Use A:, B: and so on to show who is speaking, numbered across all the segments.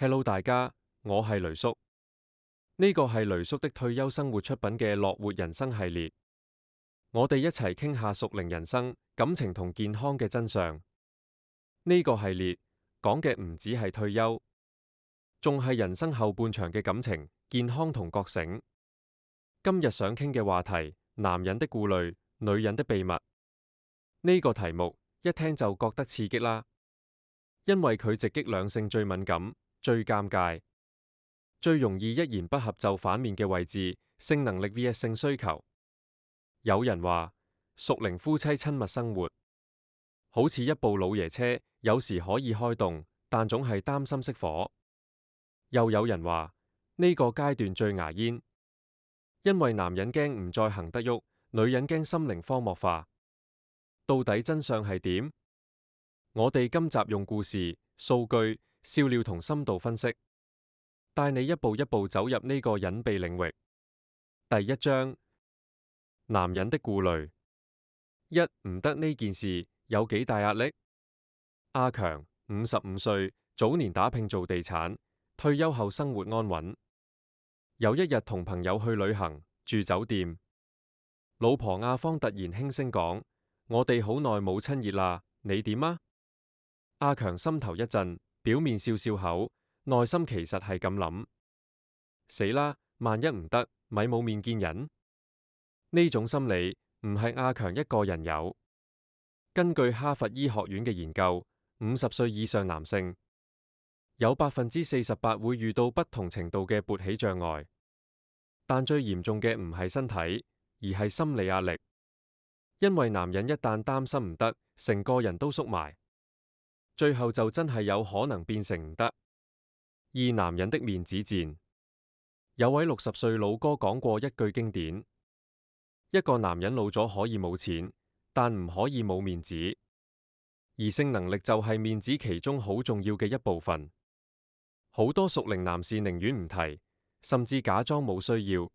A: Hello，大家，我係雷叔。呢個係雷叔的退休生活出品嘅樂活人生系列，我哋一齊傾下屬靈人生、感情同健康嘅真相。呢個系列講嘅唔止係退休，仲係人生後半場嘅感情、健康同覺醒。今日想傾嘅話題：男人的顧慮，女人的秘密。呢個題目一聽就覺得刺激啦，因為佢直擊兩性最敏感、最尷尬，最容易一言不合就反面嘅位置，性能力 vs 性需求。有人話屬靈夫妻親密生活好似一部老爺車，有時可以開動，但總係擔心熄火。又有人話呢個階段最牙煙，因為男人驚唔再行得喐，女人驚心靈荒漠化。到底真相係點？我哋今集用故事、數據、笑料同深度分析，帶你一步一步走入呢個隱秘領域。第一章：男人的顧慮。一、唔得呢件事有幾大壓力？阿強55歲，早年打拼做地產，退休後生活安穩。有一日同朋友去旅行，住酒店，老婆阿芳突然輕聲講：我哋好耐冇親熱啦，你點啊？阿強心頭一震，表面笑笑口，內心其實係咁諗：死啦，萬一唔得，咪冇面見人。呢種心理唔係阿強一個人有。根據哈佛醫學院嘅研究，50歲以上男性有48%會遇到不同程度嘅勃起障礙，但最嚴重嘅唔係身體，而係心理壓力。因為男人一旦擔心唔得，成個人都縮埋，最後就真係有可能變成唔得。二、男人的面子戰。有位60歲老哥講過一句經典：一個男人老咗可以冇錢，但唔可以冇面子。而性能力就係面子其中好重要嘅一部分。好多屬靈男士寧願唔提，甚至假裝冇需要，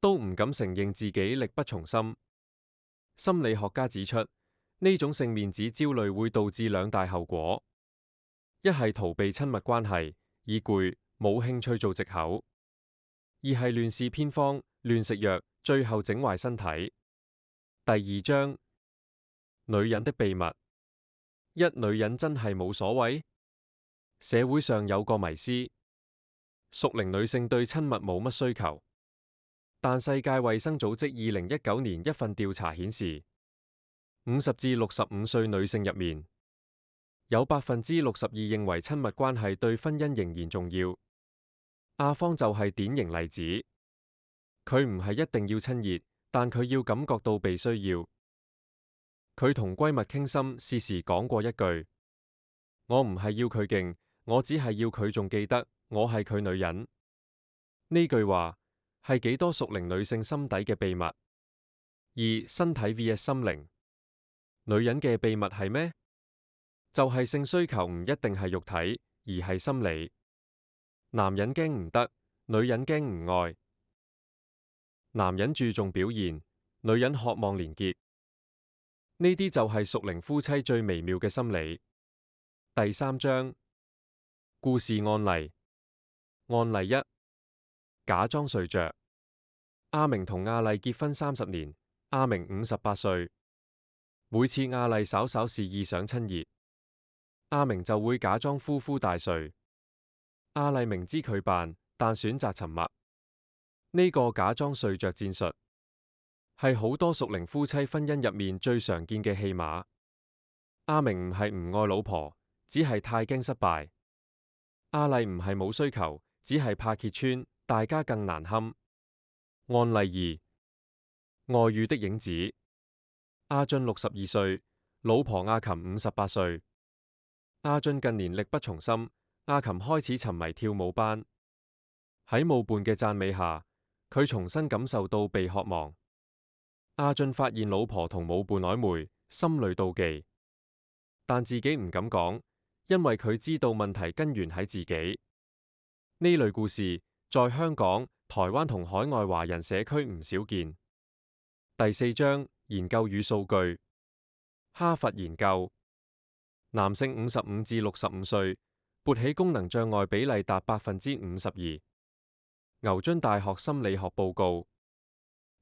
A: 都唔敢承認自己力不從心。心理學家指出，呢種性面子焦慮會導致兩大後果：一係逃避親密關係，以攰、冇興趣做藉口；二係亂試偏方、亂食藥，最後整壞身體。第二章：女人的秘密。一、女人真係冇所謂？社會上有個迷思，屬靈女性對親密冇乜需求，但世界衛生組織2019年一份調查顯示，50至65歲女性入面，有62%認為親密關係對婚姻仍然重要。阿芳就係典型例子，佢唔係一定要親熱，但佢要感覺到被需要。佢同閨蜜傾心事時講過一句：我唔係要佢勁，我只係要佢仲記得我係佢女人。呢句話係幾多屬靈女性心底嘅秘密。二、身體 vs 心靈。女人嘅秘密係咩？就係性需求唔一定係肉體，而係心理。男人驚唔得，女人驚唔愛。男人注重表現，女人渴望連結。呢啲就係屬靈夫妻最微妙嘅心理。第三章：故事案例。案例一：假裝睡着。阿明同阿麗結婚30年，阿明58歲。每次阿麗稍稍示意想親熱，阿明就會假裝呼呼大睡。阿麗明知佢扮，但選擇沉默。呢個假裝睡着戰術係好多屬靈夫妻婚姻入面最常見嘅戲碼。阿明唔係唔愛老婆，只係太驚失敗。阿麗唔係冇需求，只係怕揭穿，大家更難堪。案例二：外遇的影子。阿俊62歲，老婆阿琴58歲。阿俊近年力不從心，阿琴開始沉迷跳舞班。喺舞伴嘅讚美下，佢重新感受到被渴望。阿俊發現老婆同舞伴曖昧，心裏妒忌，但自己唔敢講，因為佢知道問題根源喺自己。呢類故事在香港、台灣同海外華人社區唔少見。第四章：研究與數據。哈佛研究，男性55至65歲，勃起功能障礙比例達52%。牛津大學心理學報告：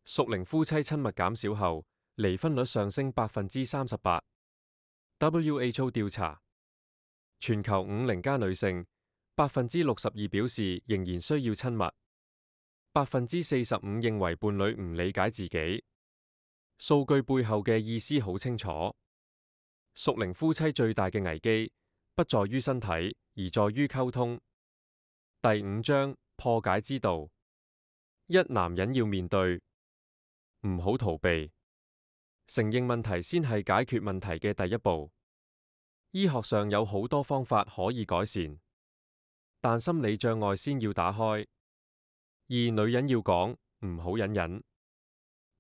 A: 屬齡夫妻親密減少後，離婚率上升38%。WHO 調查：全球50+女性，62%表示仍然需要親密，45%認為伴侶唔理解自己。數據背後嘅意思好清楚，屬齡夫妻最大嘅危機不在於身體，而在於溝通。第5章破解之道：一、男人要面對，唔好逃避，承認問題先係解決問題嘅第一步。醫學上有好多方法可以改善，但心理障礙先要打開。二、女人要講，唔好隱忍，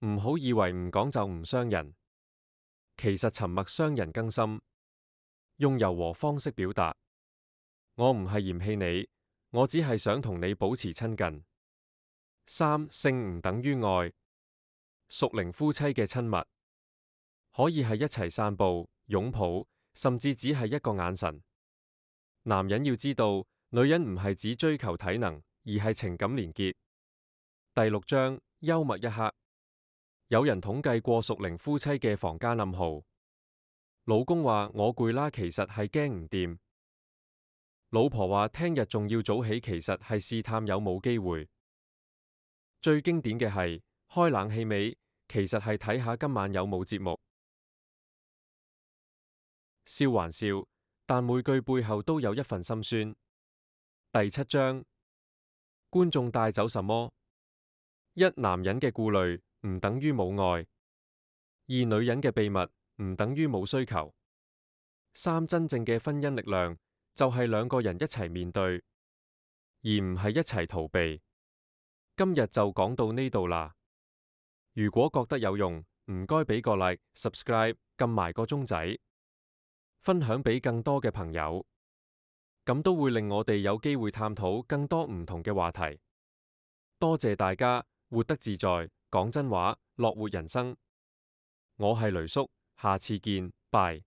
A: 唔好以為唔講就唔傷人，其實沉默傷人更深。用柔和方式表達，我唔係嫌棄你，我只係想同你保持親近。三、性唔等於愛，屬齡夫妻嘅親密可以係一齊散步、擁抱，甚至只係一個眼神。男人要知道，女人唔係只追求體能，而係情感連結。第6章幽默一刻，有人統計過屬齡夫妻嘅房間暗號。老公話我攰啦，其實係驚唔掂。老婆話聽日仲要早起，其實係試探有冇機會。最經典嘅係開冷氣未，其實係睇下今晚有冇節目。笑還笑，但每句背後都有一份心酸。第7章，觀眾帶走什麼？一、男人嘅顧慮唔等於冇愛；二、女人嘅秘密唔等於冇需求；三、真正嘅婚姻力量就係兩個人一齊面對，而唔係一齊逃避。今日就講到呢度啦。如果覺得有用，唔該俾個 like、subscribe， 撳埋個鐘仔，分享俾更多嘅朋友，咁都會令我哋有機會探討更多唔同嘅話題。多謝大家，活得自在，講真話，樂活人生。我係雷叔，下次見，拜。